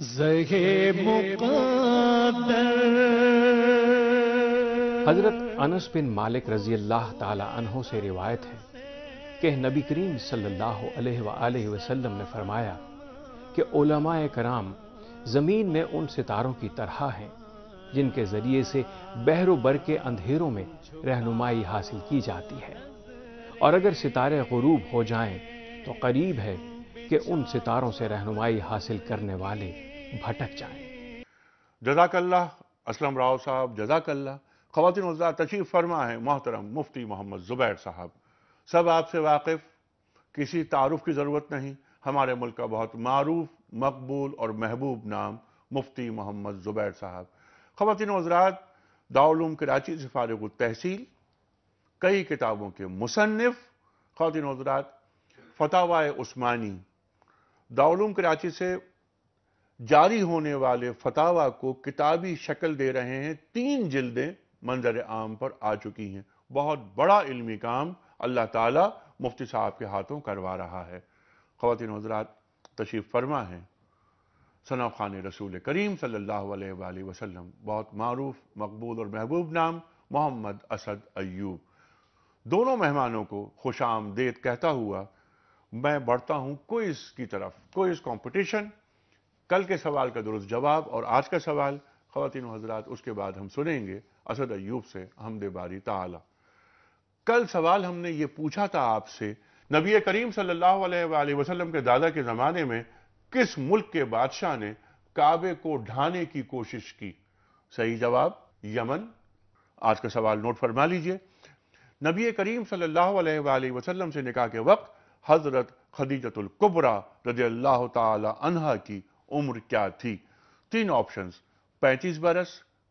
زہے مقدر. حضرت انس بن مالک رضی اللہ تعالی عنہ سے روایت ہے کہ نبی کریم صلی اللہ علیہ وآلہ وسلم نے فرمایا کہ علماء کرام زمین میں ان ستاروں کی طرح ہیں جن کے ذریعے سے بحر و بر کے اندھیروں میں رہنمائی حاصل کی جاتی ہے، اور اگر ستارے غروب ہو جائیں تو قریب ہے کہ ان ستاروں سے رہنمائی حاصل کرنے والے بھٹک جائیں. جزاک اللہ اسلم راؤ صاحب، جزاک اللہ. خواتین و حضرات، تشریف فرما ہے محترم مفتی محمد زبیر صاحب. سب آپ سے واقف، کسی تعارف کی ضرورت نہیں. ہمارے ملک کا بہت معروف، مقبول اور محبوب نام مفتی محمد زبیر صاحب. خواتین و حضرات، دارالعلوم کراچی سے فارغ التحصیل، کئی کتابوں کے مصنف. خواتین و حضرات، فتاوی عثمانی، دارالعلوم کراچی سے جاری ہونے والے فتاوی کو کتابی شکل دے رہے ہیں. 3 جلدیں منظر عام پر آ چکی ہیں. بہت بڑا علمی کام اللہ تعالیٰ مفتی صاحب کے ہاتھوں کروا رہا ہے. خواتین و حضرات، تشریف فرما ہیں ثنا خوان رسول کریم صلی اللہ علیہ وآلہ وسلم، بہت معروف، مقبول اور محبوب نام محمد اسد ایوب. دونوں مہمانوں کو خوش آمدید کہتا ہوا میں بڑھتا ہوں کوئز کی طرف. کوئز کمپٹیشن، کل کے سوال کا درست جواب اور آج کا سوال. خواتین و حضرات، اس کے بعد ہم سنیں گے اسد ایوب سے حمد باری تعالی. کل سوال ہم نے یہ پوچھا تھا آپ سے، نبی کریم صلی اللہ علیہ وآلہ وسلم کے دادا کے زمانے میں کس ملک کے بادشاہ نے کعبے کو ڈھانے کی کوشش کی؟ صحیح جواب یمن. آج کا سوال نوٹ فرما لیجئے. نبی کریم صلی اللہ علیہ وآلہ وسلم سے نکاح کے وقت حضرت خدیجۃ الکبریٰ رضی اللہ تعالی عنہا کی عمر کیا تھی؟ 3 آپشنز: 35 برس،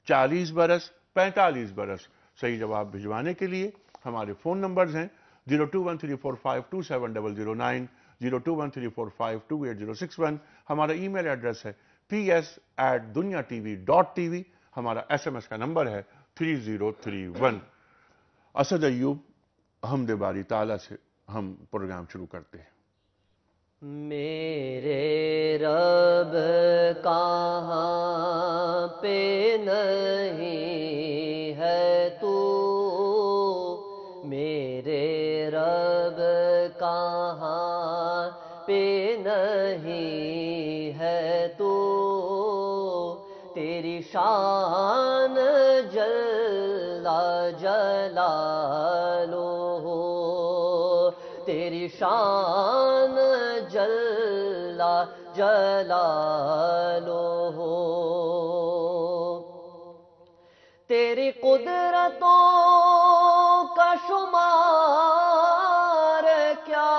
40 برس، 45 برس. صحیح جواب بھجوانے کے لیے ہمارے فون نمبرز ہیں 021345270009، 021345286061. ہمارا ای میل ایڈریس ہے ps@dunyatv.tv. ہمارا SMS کا نمبر ہے 3031. اسد ایوب، حمد باری تعالیٰ سے ہم پروگرام شروع کرتے ہیں. میرے رب کہاں پہ نہیں ہے تو، میرے رب کہاں پہ نہیں ہے تو، تیری شان جل جلالہ، تیری شان جل جلالہ، تیری قدرتوں کا شمار کیا،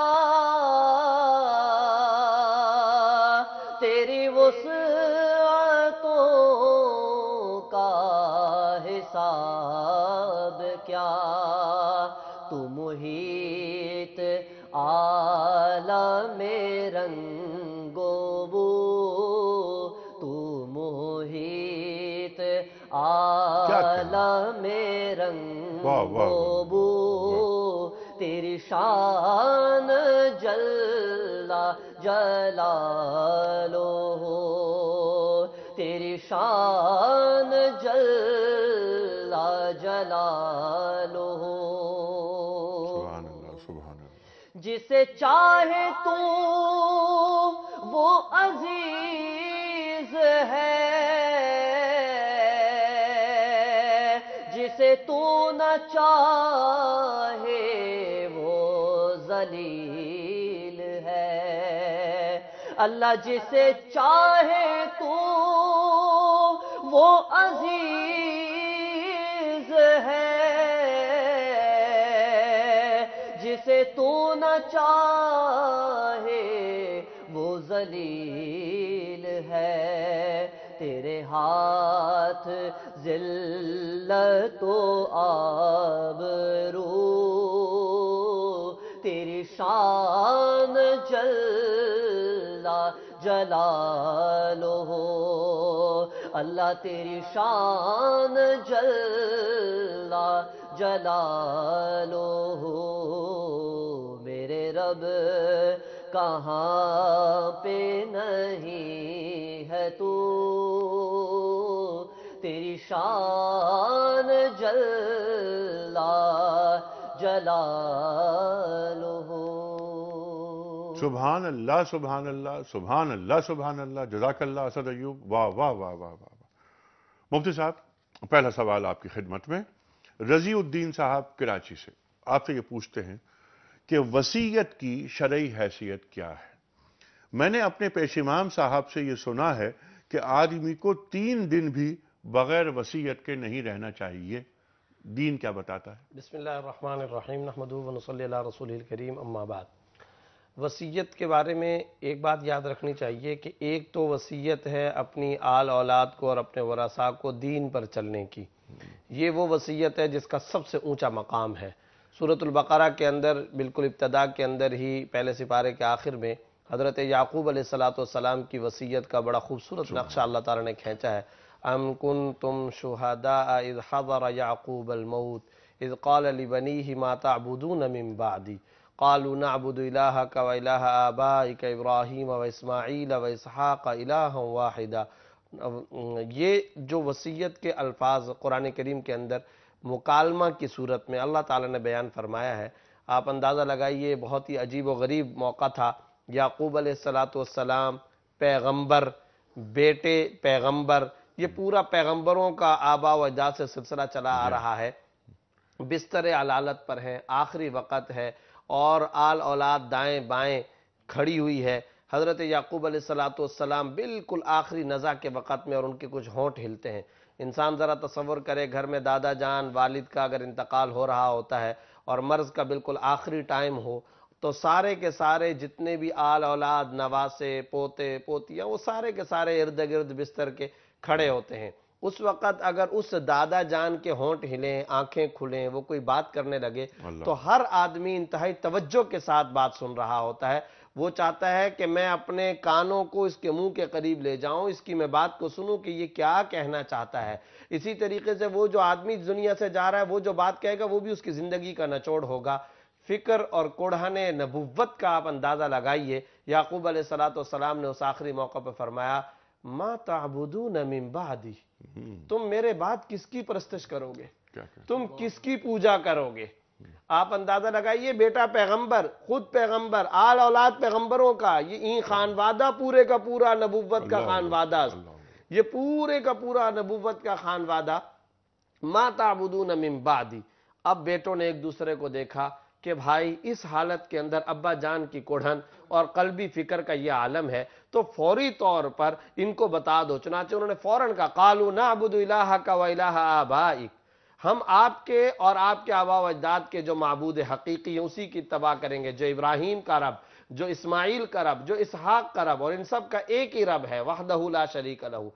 تیری وسعتوں کا حساب کیا، تو محیط عالم رنگ و بو، تو محیط عالم رنگ و بو، تیری شان جل جلالہ، تیری شان جل جلالہ. سبحان اللہ، سبحان اللہ. جسے چاہے تو وہ عزیز ہے، جسے تو نہ چاہے وہ ذلیل ہے. اللہ جسے چاہے تو وہ عزیز ہے، جسے تو نہ چاہے وہ ذلیل ہے. تیرے ہاتھ ذلت و آبرو، تیری شان جل جلالہ، اللہ تیری شان جل جلالہ. میرے رب کہاں پہ نہیں ہے ہے تو تیری شان جل جلالہ. سبحان اللہ سبحان اللہ سبحان اللہ سبحان اللہ. جزاک اللہ اسد ایوب. واہ واہ واہ واہ واہ. مفتی صاحب، پہلا سوال آپ کی خدمت میں. رضی الدین صاحب کراچی سے آپ سے یہ پوچھتے ہیں کہ وصیت کی شرعی حیثیت کیا ہے؟ میں نے اپنے پیش امام صاحب سے یہ سنا ہے کہ آدمی کو 3 دن بھی بغیر وصیت کے نہیں رہنا چاہیے. دین کیا بتاتا ہے؟ بسم اللہ الرحمن الرحیم. نحمدہ و نصلی علی رسولہ الکریم. اما بعد. وصیت کے بارے میں ایک بات یاد رکھنی چاہیے کہ ایک تو وصیت ہے اپنی آل اولاد کو اور اپنے ورثاء کو دین پر چلنے کی. یہ وہ وصیت ہے جس کا سب سے اونچا مقام ہے. سورۃ البقرہ کے اندر بالکل ابتدا کے اندر ہی پہلے سپارے کے آخر میں حضرت یعقوب علیہ السلام کی وصیت کا بڑا خوبصورت نقشہ اللہ تعالیٰ نے کھینچا ہے. ام کنتم شہداء اذ حضر یعقوب الموت اذ قال لبنیہ ما تعبدون من بعدی قالوا نعبد الہک و الہ آبائک ابراہیم و اسماعیل و اسحاق الہا واحدا. یہ جو وصیت کے الفاظ قرآن کریم کے اندر مکالمہ کی صورت میں اللہ تعالیٰ نے بیان فرمایا ہے، آپ اندازہ لگائیے بہت ہی عجیب و غریب موقع تھا. یعقوب علیہ السلام پیغمبر، بیٹے پیغمبر، یہ پورا پیغمبروں کا آبا و اجداد سے سلسلہ چلا آ رہا ہے. بستر علالت پر ہیں، آخری وقت ہے اور آل اولاد دائیں بائیں کھڑی ہوئی ہے. حضرت یعقوب علیہ السلام بالکل آخری نزع کے وقت میں اور ان کے کچھ ہونٹ ہلتے ہیں. انسان ذرا تصور کرے گھر میں دادا جان والد کا اگر انتقال ہو رہا ہوتا ہے اور مرض کا بالکل آخری ٹائم ہو تو سارے کے سارے جتنے بھی آل اولاد، نواسے، پوتے پوتیاں، وہ سارے کے سارے ارد گرد بستر کے کھڑے ہوتے ہیں. اس وقت اگر اس دادا جان کے ہونٹ ہلیں، آنکھیں کھلیں، وہ کوئی بات کرنے لگے تو ہر آدمی انتہائی توجہ کے ساتھ بات سن رہا ہوتا ہے. وہ چاہتا ہے کہ میں اپنے کانوں کو اس کے منہ کے قریب لے جاؤں، اس کی میں بات کو سنوں کہ یہ کیا کہنا چاہتا ہے. اسی طریقے سے وہ جو آدمی دنیا سے جا رہا ہے وہ جو بات کہے گا وہ بھی اس کی زندگی کا نچوڑ ہوگا. فکر اور کوڑھن نبوت کا آپ اندازہ لگائیے. یعقوب علیہ السلام نے اس آخری موقع پہ فرمایا ما تعبدون من بعدی، تم میرے بعد کس کی پرستش کرو گے، تم کس کی پوجا کرو گے. آپ اندازہ لگائیے، بیٹا پیغمبر، خود پیغمبر، آل اولاد پیغمبروں کا، یہ خانوادہ پورے کا پورا نبوت کا خانوادہ، یہ پورے کا پورا نبوت کا خانوادہ. ما تعبدون من بعدی. اب بیٹوں نے ایک دوسرے کو دیکھا کہ بھائی اس حالت کے اندر ابا جان کی کوڑھن اور قلبی فکر کا یہ عالم ہے تو فوری طور پر ان کو بتا دو. چنانچہ انہوں نے فوراً کہا قالوا نعبد الہک و الہ آبائک، ہم آپ کے اور آپ کے آبا و اجداد کے جو معبود حقیقی ہیں اسی کی اتباع کریں گے، جو ابراہیم کا رب، جو اسماعیل کا رب، جو اسحاق کا رب، اور ان سب کا ایک ہی رب ہے، وحدہ لا شریک لہ.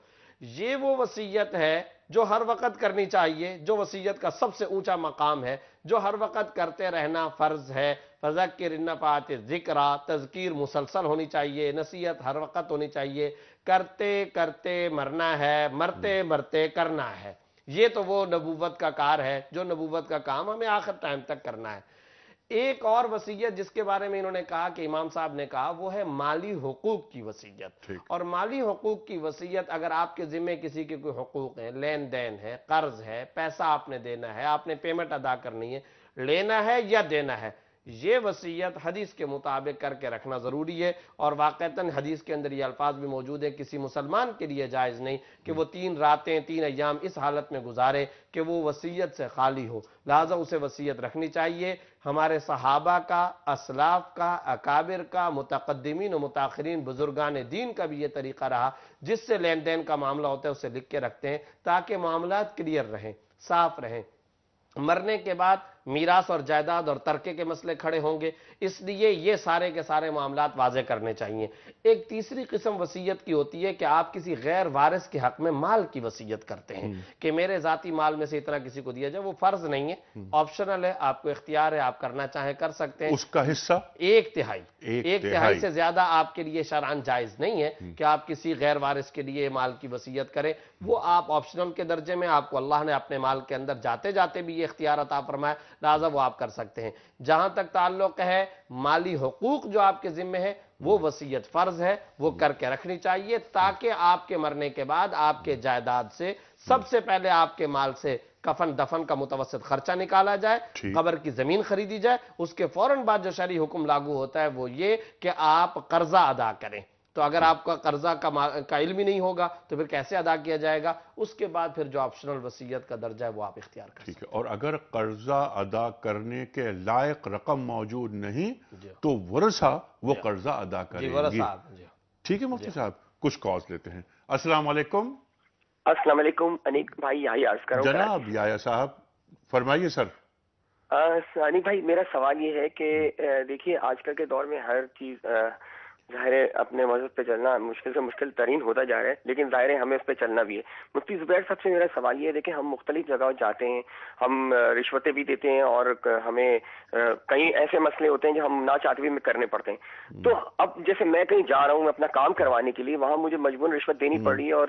یہ وہ وصیت ہے جو ہر وقت کرنی چاہیے، جو وصیت کا سب سے اونچا مقام ہے، جو ہر وقت کرتے رہنا فرض ہے. فذکر ان نفعت الذکریٰ، تذکیر مسلسل ہونی چاہیے، نصیحت ہر وقت ہونی چاہیے. کرتے کرتے مرنا ہے، مرتے مرتے کرنا ہے. یہ تو وہ نبوت کا کار ہے جو نبوت کا کام ہمیں آخر ٹائم تک کرنا ہے. ایک اور وصیت جس کے بارے میں انہوں نے کہا کہ امام صاحب نے کہا وہ ہے مالی حقوق کی وصیت. اور مالی حقوق کی وصیت اگر آپ کے ذمہ کسی کے کوئی حقوق ہیں، لین دین ہے، قرض ہے، پیسہ آپ نے دینا ہے، آپ نے پیمنٹ ادا کرنی ہے، لینا ہے یا دینا ہے، یہ وصیت حدیث کے مطابق کر کے رکھنا ضروری ہے. اور واقعتاً حدیث کے اندر یہ الفاظ بھی موجود ہے کسی مسلمان کے لیے جائز نہیں کہ وہ 3 راتیں 3 ایام اس حالت میں گزارے کہ وہ وصیت سے خالی ہو. لہذا اسے وصیت رکھنی چاہیے. ہمارے صحابہ کا، اسلاف کا، اکابر کا، متقدمین و متاخرین بزرگان دین کا بھی یہ طریقہ رہا جس سے لین دین کا معاملہ ہوتا ہے اسے لکھ کے رکھتے ہیں تاکہ معاملات کلیئر رہیں، صاف رہیں. مرنے کے بعد میراث اور جائیداد اور ترکے کے مسئلے کھڑے ہوں گے، اس لیے یہ سارے کے سارے معاملات واضح کرنے چاہیے. ایک تیسری قسم وصیت کی ہوتی ہے کہ آپ کسی غیر وارث کے حق میں مال کی وصیت کرتے ہیں کہ میرے ذاتی مال میں سے اتنا کسی کو دیا جائے. وہ فرض نہیں ہے، آپشنل ہے، آپ کو اختیار ہے، آپ کرنا چاہیں کر سکتے ہیں. اس کا حصہ 1/3 1/3 سے زیادہ آپ کے لیے شرعاً جائز نہیں ہے کہ آپ کسی غیر وارث کے لیے مال کی وصیت کریں. وہ آپ آپشنل کے درجے میں، آپ کو اللہ نے اپنے مال کے اندر جاتے جاتے بھی یہ اختیار عطا فرمایا، لہٰذا وہ آپ کر سکتے ہیں۔ جہاں تک تعلق ہے مالی حقوق جو آپ کے ذمے ہیں، وہ وصیت فرض ہے، وہ کر کے رکھنی چاہیے تاکہ آپ کے مرنے کے بعد آپ کے جائیداد سے سب سے پہلے آپ کے مال سے کفن دفن کا متوسط خرچہ نکالا جائے، قبر کی زمین خریدی جائے، اس کے فوراً بعد جو شرعی حکم لاگو ہوتا ہے وہ یہ کہ آپ قرضہ ادا کریں۔ تو اگر آپ کا قرضہ کا علم ہی نہیں ہوگا تو پھر کیسے ادا کیا جائے گا؟ اس کے بعد پھر جو آپشنل وصیت کا درجہ ہے وہ آپ اختیار کر سکتے ہیں۔ ٹھیک ہے، اور اگر قرضہ ادا کرنے کے لائق رقم موجود نہیں تو ورثہ وہ قرضہ ادا کریں گے۔ ورثہ، ٹھیک ہے مفتی صاحب، کچھ کالز لیتے ہیں۔ السلام علیکم۔ السلام علیکم انیک بھائی، یہی عرض کروں جناب یحییٰ صاحب فرمائیے سر۔ انیک بھائی، میرا سوال یہ ہے کہ دیکھیے آج کل کے دور میں ہر چیز ظاہر ہے اپنے مذہب پہ چلنا مشکل سے مشکل ترین ہوتا جا رہا ہے، لیکن ظاہر ہے ہمیں اس پہ چلنا بھی ہے۔ مفتی زبیر صاحب سے میرا سوال یہ ہے، دیکھیں ہم مختلف جگہوں جاتے ہیں، ہم رشوتیں بھی دیتے ہیں اور ہمیں کئی ایسے مسئلے ہوتے ہیں جو ہم نہ چاہتے بھی کرنے پڑتے ہیں۔ تو اب جیسے میں کہیں جا رہا ہوں اپنا کام کروانے کے لیے، وہاں مجھے مجبوراً رشوت دینی پڑ رہی ہے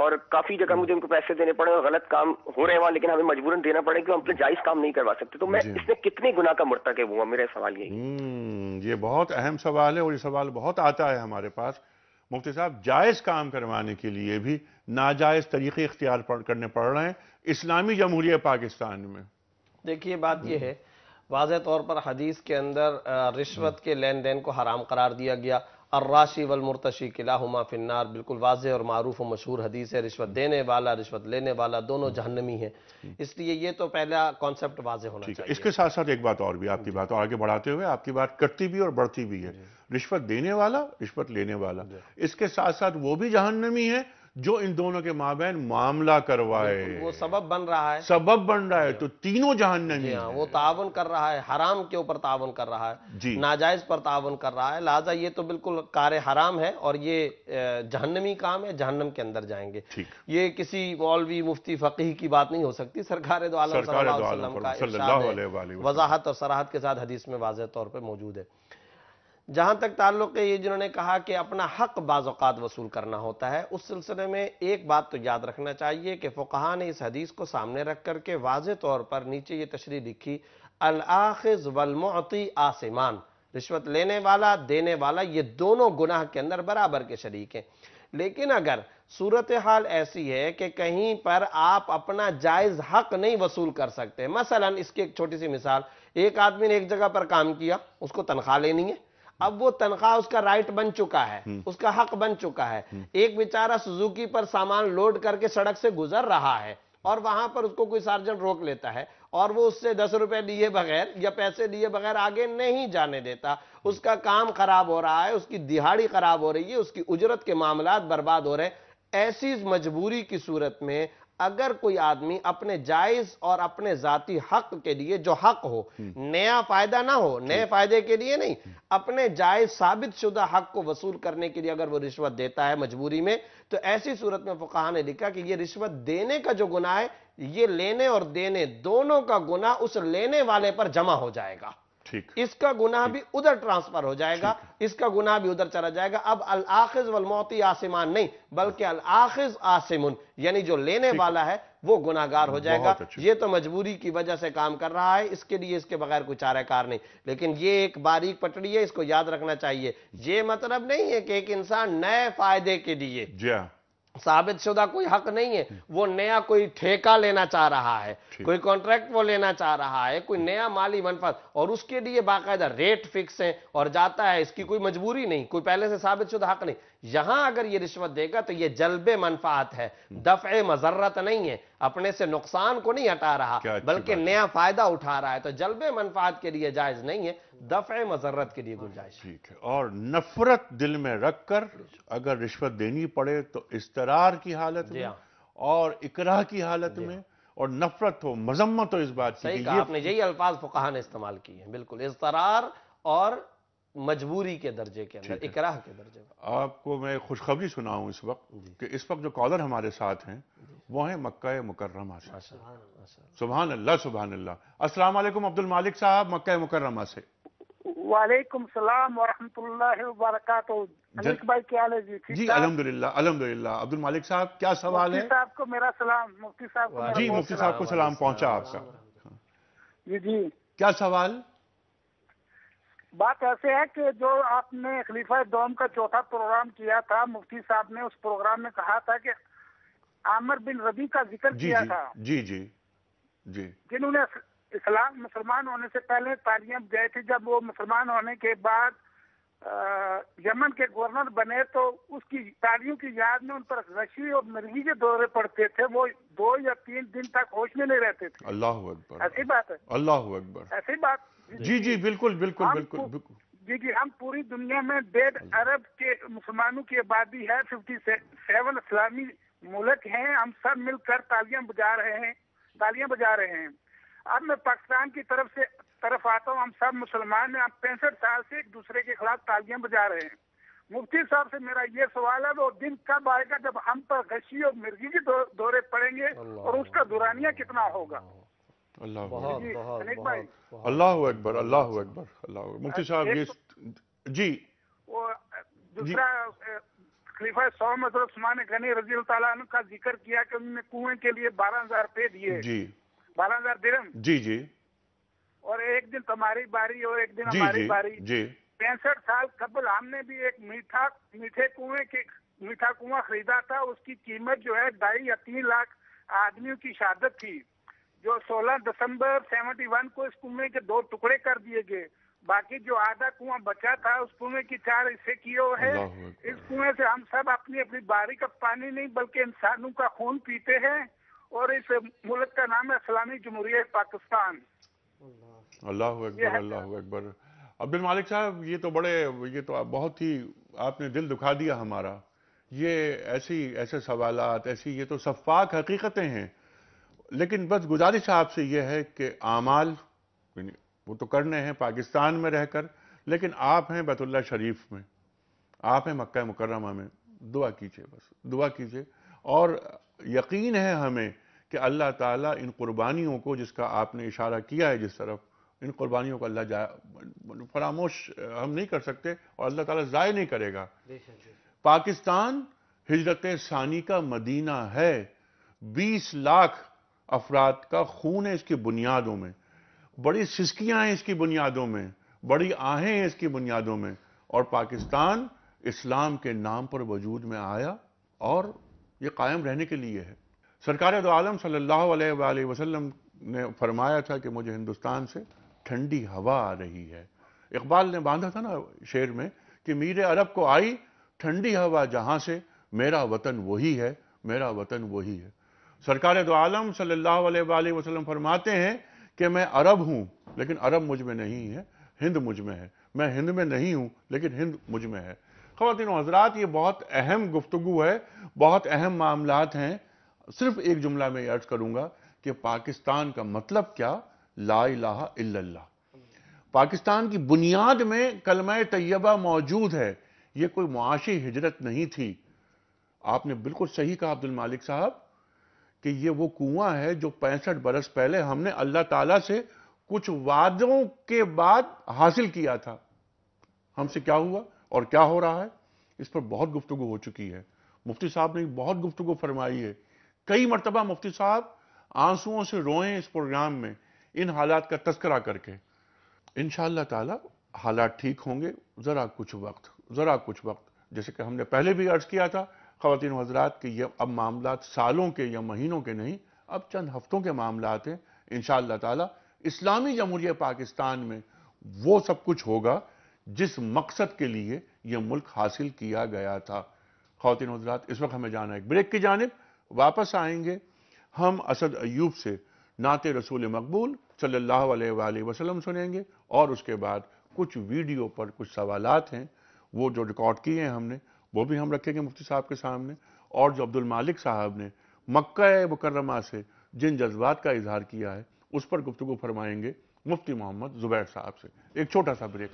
اور کافی جگہ مجھے ان کو پیسے دینے پڑے اور غلط کام ہو رہے ہیں وہاں، لیکن ہمیں مجبوراً دینا پڑے کہ ہم اپنے جائز کام نہیں کروا سکتے۔ تو میں اس میں کتنے گناہ کا مرتکب ہوا؟ میرا سوال یہی۔ یہ بہت اہم سوال ہے اور یہ سوال بہت آتا ہے ہمارے پاس۔ مفتی صاحب، جائز کام کروانے کے لیے بھی ناجائز طریقے اختیار کرنے پڑ رہے ہیں اسلامی جمہوریہ پاکستان میں۔ دیکھیے بات یہ ہے، واضح طور پر حدیث کے اندر رشوت کے لین دین کو حرام قرار دیا گیا۔ الراشی والمرتشی کلاہما فی النار، بالکل واضح اور معروف و مشہور حدیث ہے۔ رشوت دینے والا رشوت لینے والا دونوں جہنمی ہیں، اس لیے یہ تو پہلا کانسیپٹ واضح ہونا چاہیے۔ اس کے ساتھ ساتھ ایک بات اور بھی، آپ کی بات آگے بڑھاتے ہوئے آپ کی بات کٹتی بھی اور بڑھتی بھی ہے۔ رشوت دینے والا رشوت لینے والا، اس کے ساتھ ساتھ وہ بھی جہنمی ہے جو ان دونوں کے مابین معاملہ کروائے، وہ سبب بن رہا ہے، سبب بن رہا ہے، تو تینوں جہنمی ہیں۔ وہ تعاون کر رہا ہے، حرام کے اوپر تعاون کر رہا ہے، ناجائز پر تعاون کر رہا ہے، لہٰذا یہ تو بالکل کار حرام ہے اور یہ جہنمی کام ہے، جہنم کے اندر جائیں گے۔ یہ کسی مولوی مفتی فقیہ کی بات نہیں ہو سکتی، سرکار دو عالم صلی اللہ علیہ وسلم کا ارشاد ہے، وضاحت اور صراحت کے ساتھ حدیث میں واضح طور پہ موجود ہے۔ جہاں تک تعلق ہے یہ جنہوں نے کہا کہ اپنا حق بعض اوقات وصول کرنا ہوتا ہے، اس سلسلے میں ایک بات تو یاد رکھنا چاہیے کہ فقہاء نے اس حدیث کو سامنے رکھ کر کے واضح طور پر نیچے یہ تشریح لکھی، الآخذ والمعطی آثمان، رشوت لینے والا دینے والا یہ دونوں گناہ کے اندر برابر کے شریک ہیں۔ لیکن اگر صورتحال ایسی ہے کہ کہیں پر آپ اپنا جائز حق نہیں وصول کر سکتے، مثلا اس کی ایک چھوٹی سی مثال، ایک آدمی نے ایک جگہ پر کام کیا، اس کو تنخواہ لینی ہے، اب وہ تنخواہ اس کا رائٹ بن چکا ہے، اس کا حق بن چکا ہے۔ ایک بیچارہ سوزوکی پر سامان لوڈ کر کے سڑک سے گزر رہا ہے اور وہاں پر اس کو کوئی سارجنٹ روک لیتا ہے اور وہ اس سے 10 روپے لیے بغیر یا پیسے لیے بغیر آگے نہیں جانے دیتا، اس کا کام خراب ہو رہا ہے، اس کی دہاڑی خراب ہو رہی ہے، اس کی اجرت کے معاملات برباد ہو رہے ہیں۔ ایسی مجبوری کی صورت میں اگر کوئی آدمی اپنے جائز اور اپنے ذاتی حق کے لیے، جو حق ہو، نیا فائدہ نہ ہو، نئے فائدے کے لیے نہیں، اپنے جائز ثابت شدہ حق کو وصول کرنے کے لیے اگر وہ رشوت دیتا ہے مجبوری میں، تو ایسی صورت میں فقہاء نے لکھا کہ یہ رشوت دینے کا جو گناہ ہے، یہ لینے اور دینے دونوں کا گناہ اس لینے والے پر جمع ہو جائے گا۔ اس کا گناہ بھی ادھر ٹرانسفر ہو جائے گا، اس کا گناہ بھی ادھر چلا جائے گا۔ اب الآخذ والمعطی آثمان نہیں بلکہ الآخذ آثمن، یعنی جو لینے والا ہے وہ گناہگار ہو جائے گا۔ یہ تو مجبوری کی وجہ سے کام کر رہا ہے، اس کے لیے اس کے بغیر کوئی چارہ کار نہیں، لیکن یہ ایک باریک پٹڑی ہے، اس کو یاد رکھنا چاہیے۔ یہ مطلب نہیں ہے کہ ایک انسان نئے فائدے کے لیے ثابت شدہ کوئی حق نہیں ہے، وہ نیا کوئی ٹھیکہ لینا چاہ رہا ہے، کوئی کانٹریکٹ وہ لینا چاہ رہا ہے، کوئی نیا مالی منفعت، اور اس کے لیے باقاعدہ ریٹ فکس ہے اور جاتا ہے، اس کی کوئی مجبوری نہیں، کوئی پہلے سے ثابت شدہ حق نہیں۔ یہاں اگر یہ رشوت دے گا تو یہ جلب منفعت ہے، دفع مضرت نہیں ہے، اپنے سے نقصان کو نہیں ہٹا رہا بلکہ نیا فائدہ اٹھا رہا ہے، تو جلب منفعت کے لیے جائز نہیں ہے، دفع مضرت کے لیے گنجائش۔ ٹھیک ہے، اور نفرت دل میں رکھ کر اگر رشوت دینی پڑے تو اضطرار کی حالت میں اور اکراہ کی حالت میں، اور نفرت ہو، مذمت ہو اس بات کی۔ صحیح کہا آپ نے، یہی الفاظ فقہاء نے استعمال کیے ہیں، بالکل اضطرار اور مجبوری کے درجے کے اندر، اکراہ کے درجے میں۔ آپ کو میں خوشخبری سناؤں اس وقت کہ اس وقت جو کالر ہمارے ساتھ ہیں وہ ہیں مکہ مکرمہ سے۔ سبحان اللہ سبحان اللہ۔ السلام علیکم عبد المالک صاحب مکہ مکرمہ سے۔ وعلیکم السلام ورحمۃ اللہ وبرکاتہ۔ انیک بھائی کیا حال ہے؟ جی الحمدللہ الحمدللہ۔ عبد المالک صاحب کیا سوال ہے؟ مفتی صاحب کو میرا سلام۔ مفتی صاحب کو جی مفتی صاحب کو سلام پہنچا آپ کا۔ جی جی کیا سوال؟ بات ایسے ہے کہ جو آپ نے خلیفہ دوم کا چوتھا پروگرام کیا تھا، مفتی صاحب نے اس پروگرام میں کہا تھا کہ عامر بن ربیع کا ذکر جی کیا جی تھا، جی جی جی جنہوں نے اسلام مسلمان ہونے سے پہلے تالیاں گئے تھے. جب وہ مسلمان ہونے کے بعد یمن کے گورنر بنے تو اس کی تالیوں کی یاد میں ان پر غشی اور مرگی کے دورے پڑتے تھے. وہ 2 یا 3 دن تک ہوش میں نہیں رہتے تھے. اللہ اکبر، ایسی بات ہے، اللہ اکبر. ایسی بات. جی جی بالکل بالکل ہم بالکل بالکل. جی جی ہم پوری دنیا میں 1.5 ارب کے مسلمانوں کی آبادی ہے، 57 اسلامی ملک ہیں. ہم سب مل کر تالیاں بجا رہے ہیں. اب میں پاکستان کی طرف آتا ہوں. ہم سب مسلمان ہیں. ہم 65 سال سے ایک دوسرے کے خلاف تالیاں بجا رہے ہیں. مفتی صاحب سے میرا یہ سوال ہے، وہ دن کب آئے گا جب ہم پر غشی اور مرگی کے دورے پڑیں گے اور اس کا دورانیہ کتنا ہوگا؟ اللہ بہت جی بہت انیک بھائی، بہت اللہ اکبر، اللہ اکبر، اللہ اکبر. مفتی صاحب یہ جی وہ دوسرا خلیفہ سوم حضرت عثمان غنی رضی اللہ تعالیٰ عنہ کا ذکر کیا کہ انہوں نے کنویں کے لیے 12,000 روپے دیے، جی 12,000 درہم، جی جی اور ایک دن تمہاری باری اور ایک دن جی ہماری جی باری. جی 65 سال قبل ہم نے بھی ایک میٹھا کنواں خریدا تھا. اس کی قیمت جو ہے 2.5 یا 3 لاکھ آدمیوں کی شہادت تھی، جو 16 دسمبر 71 کو اس کنویں کے 2 ٹکڑے کر دیے گئے. باقی جو آدھا کنواں بچا تھا اس کنویں کی 4 حصے کیے ہوئے ہیں. اللہ اکبر. اس کنویں سے ہم سب اپنی اپنی باری کا پانی نہیں بلکہ انسانوں کا خون پیتے ہیں، اور اس ملک کا نام ہے اسلامی جمہوریہ پاکستان. اللہ اکبر، اللہ اکبر. عبد المالک صاحب یہ تو بہت ہی آپ نے دل دکھا دیا ہمارا. یہ ایسے سوالات، یہ تو شفاف حقیقتیں ہیں. لیکن بس گزارش آپ سے یہ ہے کہ اعمال وہ تو کرنے ہیں پاکستان میں رہ کر، لیکن آپ ہیں بیت اللہ شریف میں، آپ ہیں مکہ مکرمہ میں. دعا کیجئے، بس دعا کیجئے. اور یقین ہے ہمیں کہ اللہ تعالیٰ ان قربانیوں کو، جس کا آپ نے اشارہ کیا ہے جس طرف، ان قربانیوں کو اللہ فراموش ہم نہیں کر سکتے، اور اللہ تعالیٰ ضائع نہیں کرے گا. پاکستان ہجرت ثانی کا مدینہ ہے. 20 لاکھ افراد کا خون ہے اس کی بنیادوں میں، بڑی سسکیاں ہیں اس کی بنیادوں میں، بڑی آہیں ہیں اس کی بنیادوں میں. اور پاکستان اسلام کے نام پر وجود میں آیا اور یہ قائم رہنے کے لیے ہے. سرکار دو عالم صلی اللہ علیہ وآلہ وسلم نے فرمایا تھا کہ مجھے ہندوستان سے ٹھنڈی ہوا آ رہی ہے. اقبال نے باندھا تھا نا شعر میں کہ میر عرب کو آئی ٹھنڈی ہوا جہاں سے، میرا وطن وہی ہے، میرا وطن وہی ہے. سرکار دو عالم صلی اللہ علیہ وآلہ وسلم فرماتے ہیں کہ میں عرب ہوں لیکن عرب مجھ میں نہیں ہے، ہند مجھ میں ہے. میں ہند میں نہیں ہوں لیکن ہند مجھ میں ہے. خواتین و حضرات، یہ بہت اہم گفتگو ہے، بہت اہم معاملات ہیں. صرف ایک جملہ میں عرض کروں گا کہ پاکستان کا مطلب کیا؟ لا الہ الا اللہ. پاکستان کی بنیاد میں کلمہ طیبہ موجود ہے. یہ کوئی معاشی ہجرت نہیں تھی. آپ نے بالکل صحیح کہا عبد المالک صاحب کہ یہ وہ کنواں ہے جو 65 برس پہلے ہم نے اللہ تعالیٰ سے کچھ وعدوں کے بعد حاصل کیا تھا. ہم سے کیا ہوا اور کیا ہو رہا ہے، اس پر بہت گفتگو ہو چکی ہے. مفتی صاحب نے بہت گفتگو فرمائی ہے. کئی مرتبہ مفتی صاحب آنسوؤں سے روئیں اس پروگرام میں ان حالات کا تذکرہ کر کے. انشاءاللہ تعالی حالات ٹھیک ہوں گے. ذرا کچھ وقت جیسے کہ ہم نے پہلے بھی عرض کیا تھا خواتین و حضرات کہ یہ اب معاملات سالوں کے یا مہینوں کے نہیں، اب چند ہفتوں کے معاملات ہیں. انشاءاللہ تعالی اسلامی جمہوریہ پاکستان میں وہ سب کچھ ہوگا جس مقصد کے لیے یہ ملک حاصل کیا گیا تھا. خواتین و حضرات، اس وقت ہمیں جانا ہے ایک بریک کی جانب. واپس آئیں گے ہم اسد ایوب سے نعت رسول مقبول صلی اللہ علیہ وآلہ وسلم سنیں گے، اور اس کے بعد کچھ ویڈیو پر کچھ سوالات ہیں وہ جو ریکارڈ کیے ہیں ہم نے، وہ بھی ہم رکھیں گے مفتی صاحب کے سامنے. اور جو عبد المالک صاحب نے مکہ مکرمہ سے جن جذبات کا اظہار کیا ہے اس پر گفتگو فرمائیں گے مفتی محمد زبیر صاحب سے. ایک چھوٹا سا بریک.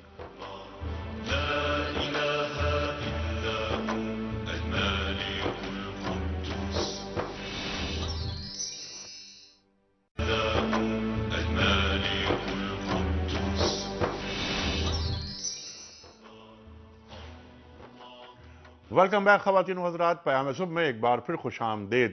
ویلکم بیک خواتین و حضرات. پیام صبح میں ایک بار پھر خوش آمدید.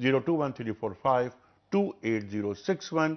021345286061।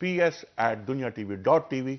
ps@dunyatv.tv।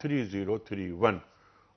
3031।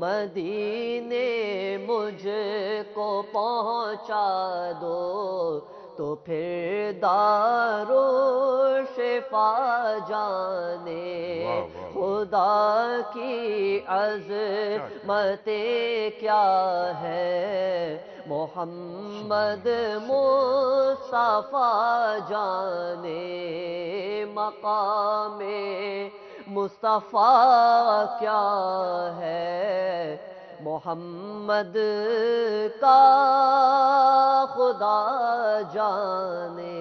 مدینے مجھ کو پہنچا دو تو پھر دارو شفا جانے خدا کی عظمتیں کیا ہے محمد مصطفیٰ جانے مقام مصطفیٰ کیا ہے محمد کا خدا جانے.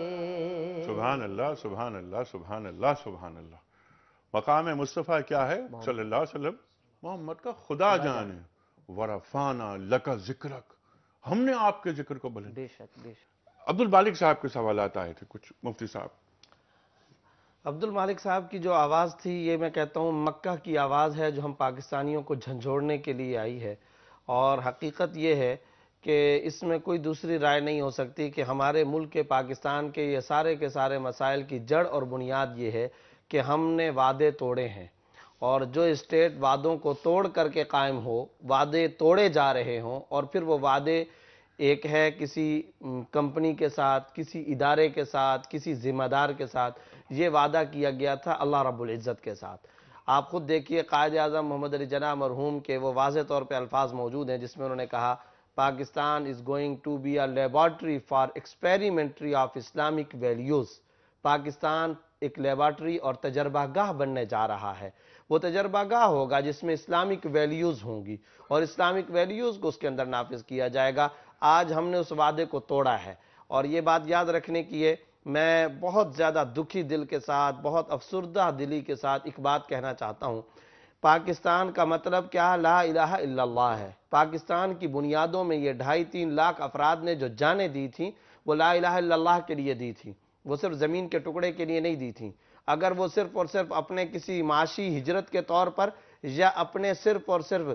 سبحان اللہ سبحان اللہ سبحان اللہ سبحان اللہ. مقام مصطفیٰ کیا ہے صلی اللہ علیہ وسلم؟ محمد کا خدا جانے. ورفعنا لک ذکرک، ہم نے آپ کے ذکر کو بلند. بے شک بے شک. عبد المالک صاحب کے سوالات آئے تھے کچھ مفتی صاحب. عبد المالک صاحب کی جو آواز تھی یہ میں کہتا ہوں مکہ کی آواز ہے جو ہم پاکستانیوں کو جھنجھوڑنے کے لیے آئی ہے، اور حقیقت یہ ہے کہ اس میں کوئی دوسری رائے نہیں ہو سکتی کہ ہمارے ملک کے پاکستان کے یہ سارے کے سارے مسائل کی جڑ اور بنیاد یہ ہے کہ ہم نے وعدے توڑے ہیں، اور جو اسٹیٹ وعدوں کو توڑ کر کے قائم ہو، وعدے توڑے جا رہے ہوں، اور پھر وہ وعدے ایک ہے کسی کمپنی کے ساتھ، کسی ادارے کے ساتھ، کسی ذمہ دار کے ساتھ، یہ وعدہ کیا گیا تھا اللہ رب العزت کے ساتھ. آپ خود دیکھیے قائد اعظم محمد علی جناح مرحوم کے وہ واضح طور پہ الفاظ موجود ہیں جس میں انہوں نے کہا Pakistan is going to be a laboratory for experimentary of Islamic values. Pakistan ایک لیبارٹری اور تجربہ گاہ بننے جا رہا ہے. وہ تجربہ گاہ ہوگا جس میں اسلامک ویلیوز ہوں گی اور اسلامک ویلیوز کو اس کے اندر نافذ کیا جائے گا. آج ہم نے اس وعدے کو توڑا ہے، اور یہ بات یاد رکھنے کی ہے. میں بہت زیادہ دکھی دل کے ساتھ، بہت افسردہ دلی کے ساتھ ایک بات کہنا چاہتا ہوں. پاکستان کا مطلب کیا لا الہ الا اللہ ہے. پاکستان کی بنیادوں میں یہ 2.5-3 لاکھ افراد نے جو جانیں دی تھیں وہ لا الہ الا اللہ کے لیے دی تھیں، وہ صرف زمین کے ٹکڑے کے لیے نہیں دی تھیں. اگر وہ صرف اور صرف اپنے کسی معاشی ہجرت کے طور پر یا اپنے صرف اور صرف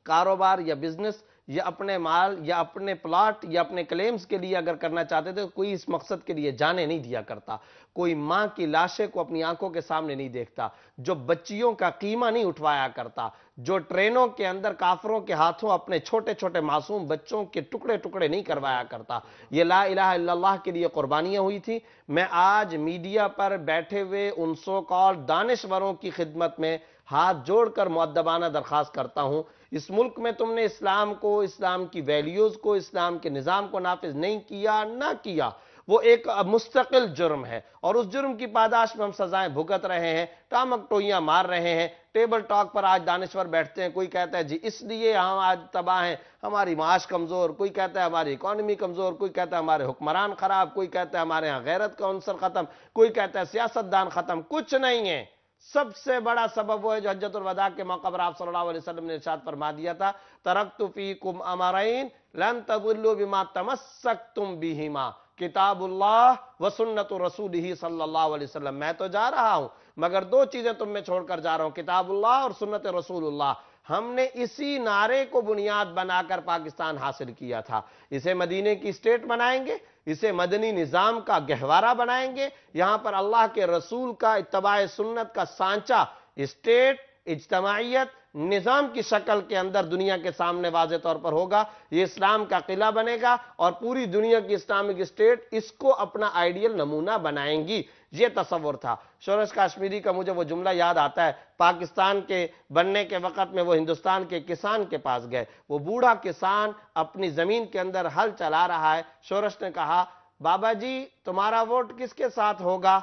کاروبار یا بزنس یا اپنے مال یا اپنے پلاٹ یا اپنے کلیمز کے لیے اگر کرنا چاہتے تھے، کوئی اس مقصد کے لیے جانے نہیں دیا کرتا. کوئی ماں کی لاشیں کو اپنی آنکھوں کے سامنے نہیں دیکھتا، جو بچیوں کا قیمہ نہیں اٹھوایا کرتا، جو ٹرینوں کے اندر کافروں کے ہاتھوں اپنے چھوٹے چھوٹے معصوم بچوں کے ٹکڑے ٹکڑے نہیں کروایا کرتا. یہ لا الہ الا اللہ کے لیے قربانیاں ہوئی تھی. میں آج میڈیا پر بیٹھے ہوئے ان سو کال دانشوروں کی خدمت میں ہاتھ جوڑ کر مؤدبانہ درخواست کرتا ہوں، اس ملک میں تم نے اسلام کو، اسلام کی ویلیوز کو، اسلام کے نظام کو نافذ نہیں کیا، نہ کیا. وہ ایک مستقل جرم ہے، اور اس جرم کی پاداش میں ہم سزائیں بھگت رہے ہیں، ٹامک ٹوئیاں مار رہے ہیں. ٹیبل ٹاک پر آج دانشور بیٹھتے ہیں، کوئی کہتا ہے جی اس لیے ہم آج تباہ ہیں، ہماری معاش کمزور، کوئی کہتا ہے ہماری اکانومی کمزور، کوئی کہتا ہے ہمارے حکمران خراب، کوئی کہتا ہے ہمارے ہاں غیرت کا عنصر ختم، کوئی کہتا ہے سیاستدان ختم. کچھ نہیں ہے. سب سے بڑا سبب وہ ہے جو حجۃ الوداع کے موقع پر آپ صلی اللہ علیہ وسلم نے ارشاد فرما دیا تھا ترکت فیکم امرین لن تضلوا بما تمسکتم بہما کتاب اللہ و سنت رسولہ صلی اللہ علیہ وسلم. میں تو جا رہا ہوں مگر 2 چیزیں تم میں چھوڑ کر جا رہا ہوں، کتاب اللہ اور سنت رسول اللہ. ہم نے اسی نعرے کو بنیاد بنا کر پاکستان حاصل کیا تھا. اسے مدینے کی اسٹیٹ بنائیں گے، اسے مدنی نظام کا گہوارہ بنائیں گے. یہاں پر اللہ کے رسول کا اتباع سنت کا سانچہ اسٹیٹ، اجتماعیت، نظام کی شکل کے اندر دنیا کے سامنے واضح طور پر ہوگا. یہ اسلام کا قلعہ بنے گا اور پوری دنیا کی اسلامک اسٹیٹ اس کو اپنا آئیڈیل نمونہ بنائیں گی. یہ تصور تھا. شورش کاشمیری کا مجھے وہ جملہ یاد آتا ہے، پاکستان کے بننے کے وقت میں وہ ہندوستان کے کسان کے پاس گئے. وہ بوڑھا کسان اپنی زمین کے اندر ہل چلا رہا ہے. شورش نے کہا بابا جی تمہارا ووٹ کس کے ساتھ ہوگا،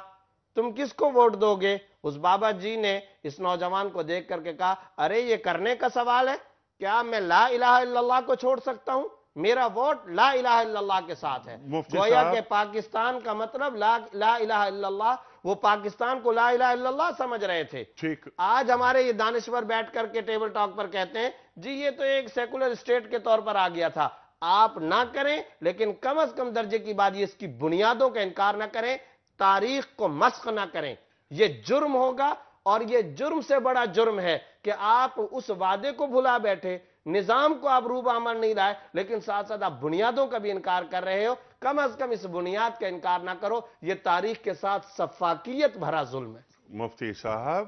تم کس کو ووٹ دو گے؟ اس بابا جی نے اس نوجوان کو دیکھ کر کے کہا ارے یہ کرنے کا سوال ہے، کیا میں لا الہ الا اللہ کو چھوڑ سکتا ہوں؟ میرا ووٹ لا الہ الا اللہ کے ساتھ ہے. گویا کہ پاکستان کا مطلب لا الہ الا اللہ، وہ پاکستان کو لا الہ الا اللہ سمجھ رہے تھے. آج ہمارے یہ دانشور بیٹھ کر کے ٹیبل ٹاک پر کہتے ہیں جی یہ تو ایک سیکولر اسٹیٹ کے طور پر آ گیا تھا. آپ نہ کریں، لیکن کم از کم درجے کی بات یہ اس کی بنیادوں کا انکار نہ کریں، تاریخ کو مسخ نہ کریں. یہ جرم ہوگا، اور یہ جرم سے بڑا جرم ہے کہ آپ اس وعدے کو بھلا بیٹھے، نظام کو آپ روب عمل نہیں لائے، لیکن ساتھ ساتھ آپ بنیادوں کا بھی انکار کر رہے ہو. کم از کم اس بنیاد کا انکار نہ کرو. یہ تاریخ کے ساتھ سفاکیت بھرا ظلم ہے. مفتی صاحب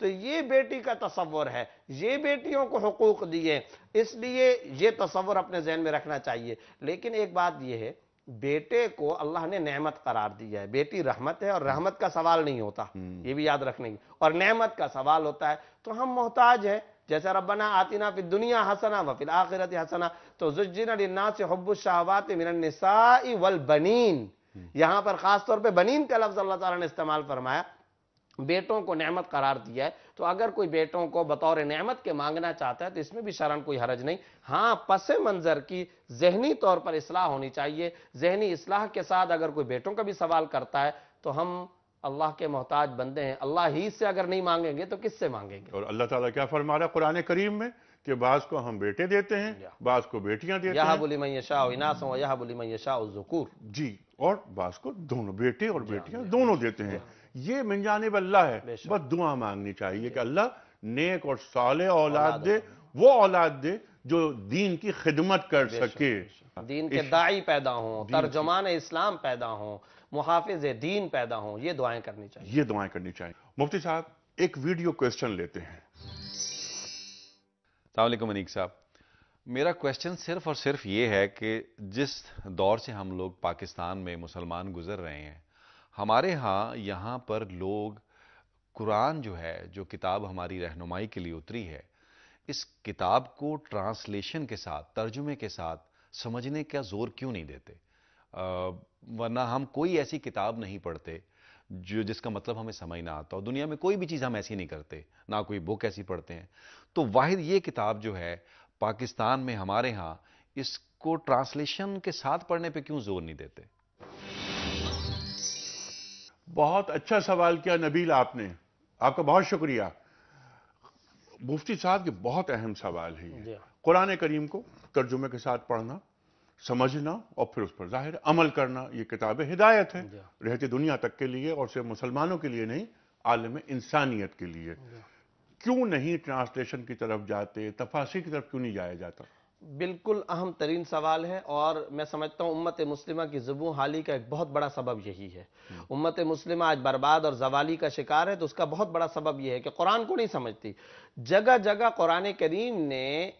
تو یہ بیٹی کا تصور ہے، یہ بیٹیوں کو حقوق دیے، اس لیے یہ تصور اپنے ذہن میں رکھنا چاہیے۔ لیکن ایک بات یہ ہے، بیٹے کو اللہ نے نعمت قرار دیا ہے، بیٹی رحمت ہے، اور رحمت کا سوال نہیں ہوتا، یہ بھی یاد رکھنے کی، اور نعمت کا سوال ہوتا ہے، تو ہم محتاج ہیں۔ جیسے ربنا آتنا فی الدنیا حسنہ وفی الآخرۃ حسنہ، تو زجن للناس حب الشہوات من النساء والبنین، یہاں پر خاص طور پہ بنین کا لفظ اللہ تعالیٰ نے استعمال فرمایا، بیٹوں کو نعمت قرار دیا ہے۔ تو اگر کوئی بیٹوں کو بطور نعمت کے مانگنا چاہتا ہے تو اس میں بھی شرعاً کوئی حرج نہیں۔ ہاں، پس منظر کی ذہنی طور پر اصلاح ہونی چاہیے، ذہنی اصلاح کے ساتھ اگر کوئی بیٹوں کا بھی سوال کرتا ہے تو ہم اللہ کے محتاج بندے ہیں، اللہ ہی سے اگر نہیں مانگیں گے تو کس سے مانگیں گے؟ اور اللہ تعالیٰ کیا فرما رہا ہے قرآن کریم میں کہ بعض کو ہم بیٹے دیتے ہیں، بعض کو بیٹیاں دیتے ہیں، یَهَبُ لِمَن يَشَاءُ إِنَاثًا وَيَهَبُ لِمَن يَشَاءُ الذُّكُورَ، جی، اور بعض کو دونوں بیٹے اور بیٹیاں دونوں دیتے ہیں۔ یہ من جانب اللہ ہے، بس دعا مانگنی چاہیے کہ اللہ نیک اور صالح اولاد دے، وہ اولاد دے جو دین کی خدمت کر سکے، دین کے داعی پیدا ہوں، ترجمان اسلام پیدا ہوں، محافظ دین پیدا ہوں، یہ دعائیں کرنی چاہیے۔ یہ دعائیں کرنی چاہیے۔ مفتی صاحب ایک ویڈیو کویسچن لیتے ہیں۔ السلام علیکم انیق صاحب، میرا کویسچن صرف اور صرف یہ ہے کہ جس دور سے ہم لوگ پاکستان میں مسلمان گزر رہے ہیں، ہمارے ہاں یہاں پر لوگ قرآن جو ہے، جو کتاب ہماری رہنمائی کے لیے اتری ہے، اس کتاب کو ٹرانسلیشن کے ساتھ، ترجمے کے ساتھ سمجھنے کا زور کیوں نہیں دیتے؟ ورنہ ہم کوئی ایسی کتاب نہیں پڑھتے جس کا مطلب ہمیں سمجھ نہ آتا، اور دنیا میں کوئی بھی چیز ہم ایسی نہیں کرتے، نہ کوئی بک ایسی پڑھتے ہیں، تو واحد یہ کتاب جو ہے پاکستان میں ہمارے ہاں اس کو ٹرانسلیشن کے ساتھ پڑھنے پہ کیوں زور نہیں دیتے؟ بہت اچھا سوال کیا نبیل آپ نے، آپ کا بہت شکریہ۔ مفتی صاحب کے بہت اہم سوال ہے یہ۔ قرآن کریم کو ترجمے کے ساتھ پڑھنا، سمجھنا اور پھر اس پر ظاہر عمل کرنا، یہ کتاب ہدایت ہے رہتی دنیا تک کے لیے، اور صرف مسلمانوں کے لیے نہیں، عالم انسانیت کے لیے۔ کیوں نہیں ٹرانسلیشن کی طرف جاتے، تفاسیر کی طرف کیوں نہیں جایا جاتا؟ بالکل اہم ترین سوال ہے، اور میں سمجھتا ہوں امت مسلمہ کی زبوں حالی کا ایک بہت بڑا سبب یہی ہے۔ امت مسلمہ آج برباد اور زوالی کا شکار ہے، تو اس کا بہت بڑا سبب یہ ہے کہ قرآن کو نہیں سمجھتی۔ جگہ جگہ قرآن کریم نے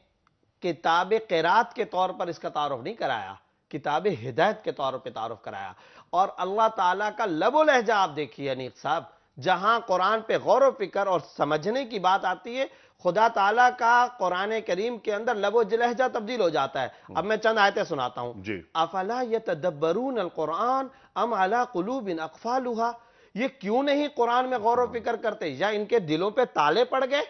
کتاب قرات کے طور پر اس کا تعارف نہیں کرایا، کتاب ہدایت کے طور پہ تعارف کرایا۔ اور اللہ تعالیٰ کا لب و لہجہ آپ دیکھیے انیق صاحب، جہاں قرآن پہ غور و فکر اور سمجھنے کی بات آتی ہے، خدا تعالیٰ کا قرآن کریم کے اندر لب و لہجہ تبدیل ہو جاتا ہے۔ اب میں چند آیتیں سناتا ہوں۔ افلا یتدبرون القرآن ام علی قلوب اقفالها، یہ کیوں نہیں قرآن میں غور و فکر کرتے، یا ان کے دلوں پہ تالے پڑ گئے؟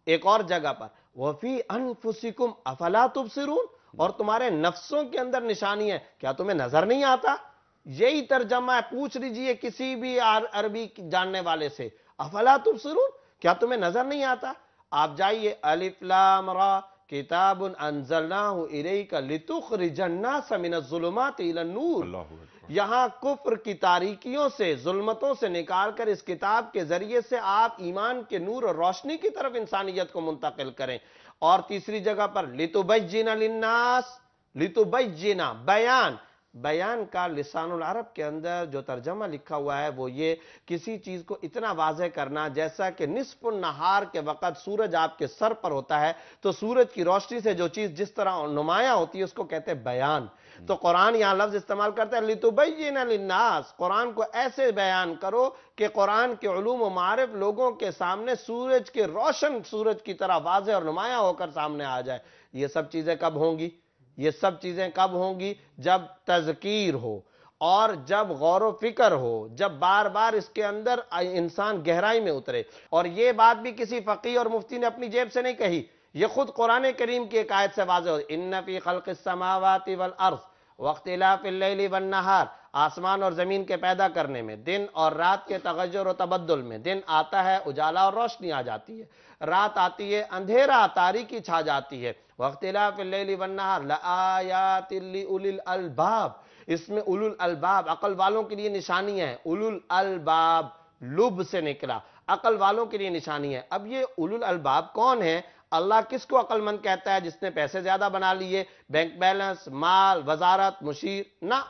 ایک اور جگہ پر وفی انفسکم افلا تبصرون، اور تمہارے نفسوں کے اندر نشانی ہے، کیا تمہیں نظر نہیں آتا؟ یہی ترجمہ ہے، پوچھ لیجئے کسی بھی عربی جاننے والے سے، افلا تبصرون، کیا تمہیں نظر نہیں آتا؟ آپ جائیے الف لام را کتاب انزلناہ الیک لتخرج الناس من الظلمات الی النور، یہاں کفر کی تاریکیوں سے، ظلمتوں سے نکال کر اس کتاب کے ذریعے سے آپ ایمان کے نور اور روشنی کی طرف انسانیت کو منتقل کریں۔ اور تیسری جگہ پر لتبین للناس، لتبین بیان، بیان کا لسان العرب کے اندر جو ترجمہ لکھا ہوا ہے وہ یہ، کسی چیز کو اتنا واضح کرنا، جیسا کہ نصف النہار کے وقت سورج آپ کے سر پر ہوتا ہے تو سورج کی روشنی سے جو چیز جس طرح نمایاں ہوتی ہے اس کو کہتے ہیں بیان۔ تو قرآن یہاں لفظ استعمال کرتا ہے لتبین للناس، قرآن کو ایسے بیان کرو کہ قرآن کے علوم و معارف لوگوں کے سامنے سورج کے روشن سورج کی طرح واضح اور نمایاں ہو کر سامنے آ جائے۔ یہ سب چیزیں کب ہوں گی؟ یہ سب چیزیں کب ہوں گی؟ جب تذکیر ہو، اور جب غور و فکر ہو، جب بار بار اس کے اندر انسان گہرائی میں اترے۔ اور یہ بات بھی کسی فقیہ اور مفتی نے اپنی جیب سے نہیں کہی، یہ خود قرآن کریم کی ایک آیت سے واضح ہو، ان فی خلق السماوات والارض واختلاف اللیل والنہار، آسمان اور زمین کے پیدا کرنے میں، دن اور رات کے تغیر و تبدل میں، دن آتا ہے اجالا اور روشنی آ جاتی ہے، رات آتی ہے اندھیرا تاریکی چھا جاتی ہے، واختلاف اللیل والنہار لآیات لأولی الالباب، اس میں اولو الالباب عقل والوں کے لیے نشانی ہے، اولو الالباب لب سے نکلا، عقل والوں کے لیے نشانی ہے۔ اب یہ اولو الالباب کون ہے؟ اللہ کس کو عقل مند کہتا ہے؟ جس نے پیسے زیادہ بنا لیے، بینک بیلنس، مال، وزارت، مشیر؟ نہ،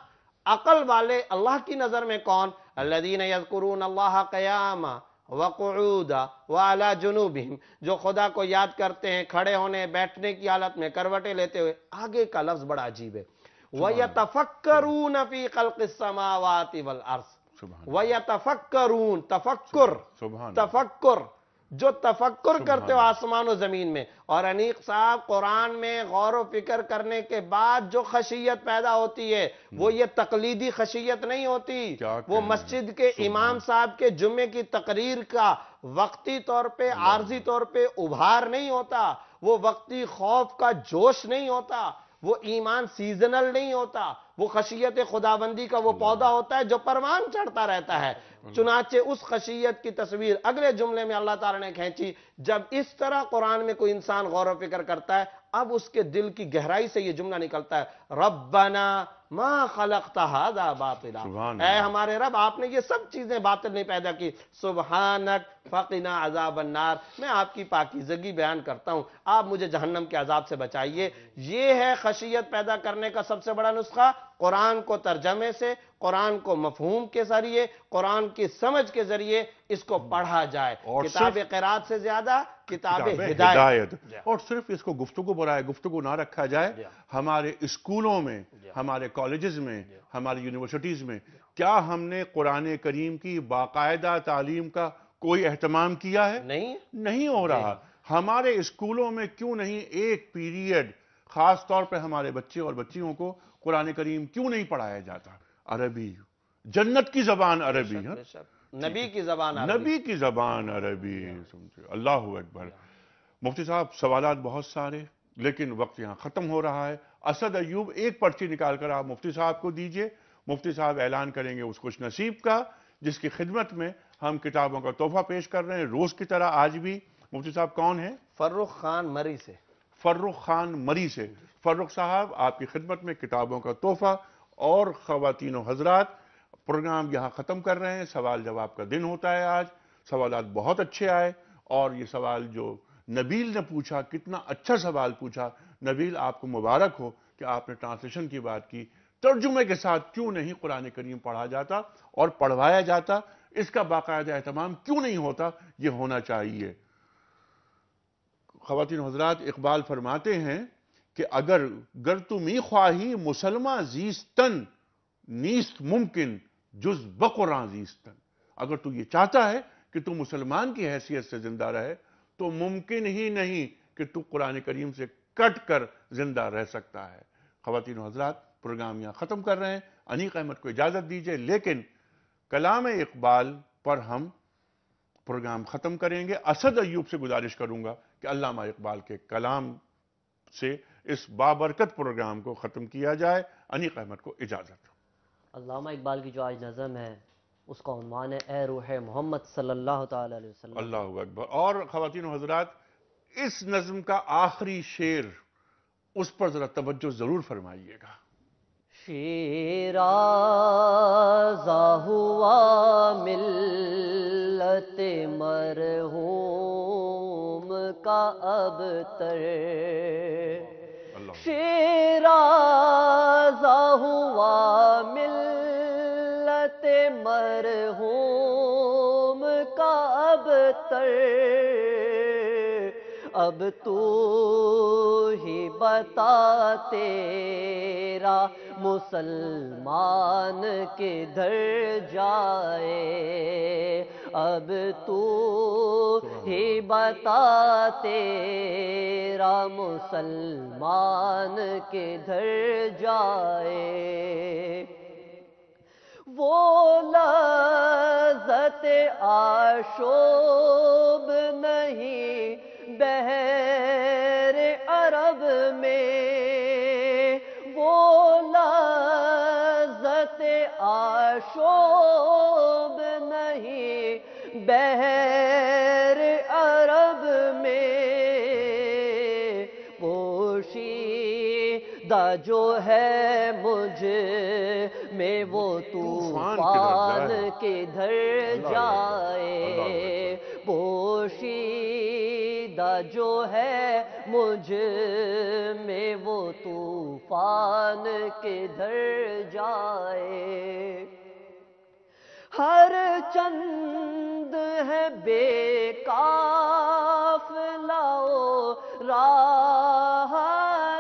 عقل والے اللہ کی نظر میں کون؟ الذین یذکرون اللہ قیاما وقعودا وعلی جنوبہم، جو خدا کو یاد کرتے ہیں کھڑے ہونے بیٹھنے کی حالت میں، کروٹیں لیتے ہوئے۔ آگے کا لفظ بڑا عجیب ہے، وَيَتَفَكَّرُونَ فِي خَلْقِ السَّمَاوَاتِ وَالْأَرْضِ۔ وَيَتَفَكَّرُونَ، تفکر، جو تفکر کرتے ہو آسمان و زمین میں۔ اور انیق صاحب، قرآن میں غور و فکر کرنے کے بعد جو خشیت پیدا ہوتی ہے وہ یہ تقلیدی خشیت نہیں ہوتی، وہ مسجد کے امام صاحب کے جمعے کی تقریر کا وقتی طور پہ، عارضی طور پہ ابھار نہیں ہوتا، وہ وقتی خوف کا جوش نہیں ہوتا، وہ ایمان سیزنل نہیں ہوتا، وہ خشیت خداوندی کا وہ پودا ہوتا ہے جو پروان چڑھتا رہتا ہے۔ چنانچہ اس خشیت کی تصویر اگلے جملے میں اللہ تعالیٰ نے کھینچی۔ جب اس طرح قرآن میں کوئی انسان غور و فکر کرتا ہے، اب اس کے دل کی گہرائی سے یہ جملہ نکلتا ہے، ربنا ما خلقت ھذا باطلا، اے ہمارے رب، آپ نے یہ سب چیزیں باطل نہیں پیدا کی، سبحانک فقنا عذاب النار، میں آپ کی پاکیزگی بیان کرتا ہوں، آپ مجھے جہنم کے عذاب سے بچائیے۔ یہ ہے خشیت پیدا کرنے کا سب سے بڑا نسخہ، قرآن کو ترجمے سے، قرآن کو مفہوم کے ذریعے، قرآن کی سمجھ کے ذریعے اس کو پڑھا جائے، کتاب قرآت سے زیادہ کتاب ہدایت، اور صرف اس کو گفتگو برائے گفتگو نہ رکھا جائے۔ ہمارے اسکولوں میں، ہمارے کالجز میں، ہماری یونیورسٹیز میں کیا ہم نے قرآن کریم کی باقاعدہ تعلیم کا کوئی اہتمام کیا ہے؟ نہیں ہو رہا۔ ہمارے اسکولوں میں کیوں نہیں ایک پیریڈ خاص طور پہ ہمارے بچے اور بچیوں کو قرآن کریم کیوں نہیں پڑھایا جاتا؟ عربی، جنت کی زبان عربی، نبی کی زبان عربی، نبی کی زبان عربی، اللہ اکبر۔ مفتی صاحب، سوالات بہت سارے، لیکن وقت یہاں ختم ہو رہا ہے۔ اسد ایوب، ایک پرچی نکال کر آپ مفتی صاحب کو دیجئے، مفتی صاحب اعلان کریں گے اس خوش نصیب کا جس کی خدمت میں ہم کتابوں کا تحفہ پیش کر رہے ہیں روز کی طرح آج بھی۔ مفتی صاحب کون ہیں؟ فرخ خان مری سے۔ فرخ خان مری سے۔ فرخ صاحب، آپ کی خدمت میں کتابوں کا تحفہ۔ اور خواتین و حضرات، پروگرام یہاں ختم کر رہے ہیں، سوال جواب کا دن ہوتا ہے آج۔ سوالات بہت اچھے آئے، اور یہ سوال جو نبیل نے پوچھا، کتنا اچھا سوال پوچھا۔ نبیل، آپ کو مبارک ہو کہ آپ نے ٹرانسلیشن کی بات کی۔ ترجمے کے ساتھ کیوں نہیں قرآن کریم پڑھا جاتا اور پڑھوایا جاتا؟ اس کا باقاعدہ اہتمام کیوں نہیں ہوتا؟ یہ ہونا چاہیے۔ خواتین و حضرات، اقبال فرماتے ہیں کہ اگر گر تو می خواہی مسلمہ زیستن نیست ممکن جز بقرآن زیستن، اگر تو یہ چاہتا ہے کہ تو مسلمان کی حیثیت سے زندہ رہے تو ممکن ہی نہیں کہ تو قرآن کریم سے کٹ کر زندہ رہ سکتا ہے۔ خواتین و حضرات، پروگرام یہاں ختم کر رہے ہیں۔ انیق احمد کو اجازت دیجئے، لیکن کلام اقبال پر ہم پروگرام ختم کریں گے۔ اسد ایوب سے گزارش کروں گا کہ علامہ اقبال کے کلام سے اس بابرکت پروگرام کو ختم کیا جائے۔ انیق احمد کو اجازت۔ علامہ اقبال کی جو آج نظم ہے اس کا عنوان ہے اے روح محمد صلی اللہ تعالی علیہ وسلم۔ اللہ اکبر۔ اور خواتین و حضرات، اس نظم کا آخری شعر، اس پر ذرا توجہ ضرور فرمائیے گا۔ شیرازہ ہوا ملت مرحوم کا اب تر، شیرازہ ہوا ملت مرحوم کا اب تر، اب تو ہی بتا تیرا مسلمان کدھر جائے، اب تو ہی بتا تیرا مسلمان کدھر جائے، وہ لذت آشوب نہیں بحر عرب میں، وہ لذت آشوب نہیں بحر عرب میں، پوشیدہ جو ہے مجھ میں وہ طوفان کدھر جائے، پوشیدہ جو ہے مجھ میں وہ طوفان کدھر جائے، ہر چند ہے بے قافلہ و راہ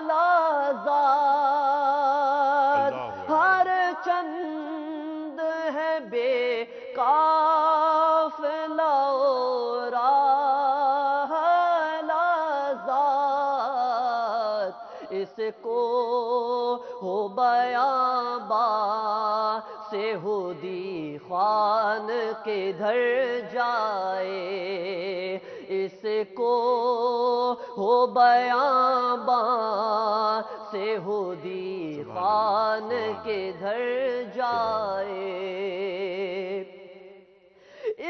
لازاد، ہر چند ہے بے قافلہ و راہ لازاد، اس کو ہو بیاباں سے ہودی خوان کدھر جائے، اس کو ہو بیاباں سے ہودی خوان کدھر جائے،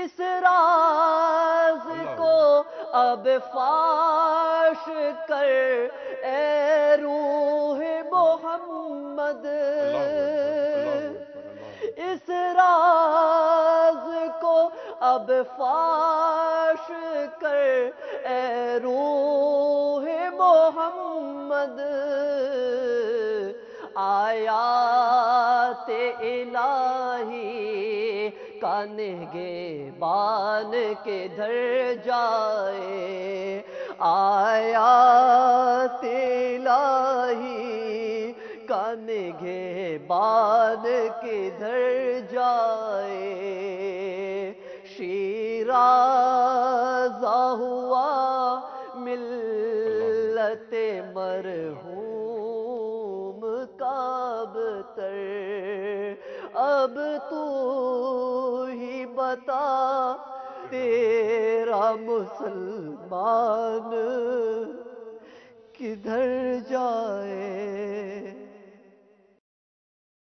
اس راز کو اب فاش کر اے روح محمد، اس راز کو اب فاش کر اے روح محمد، آیات الہی کا نگہبان کدھر جائے، آیات الہی کا نگہبان کدھر جائے، شیرازہ ہوا ملت مرحوم کا ابتر، اب تو ہی بتا تیرا مسلمان کدھر جائے۔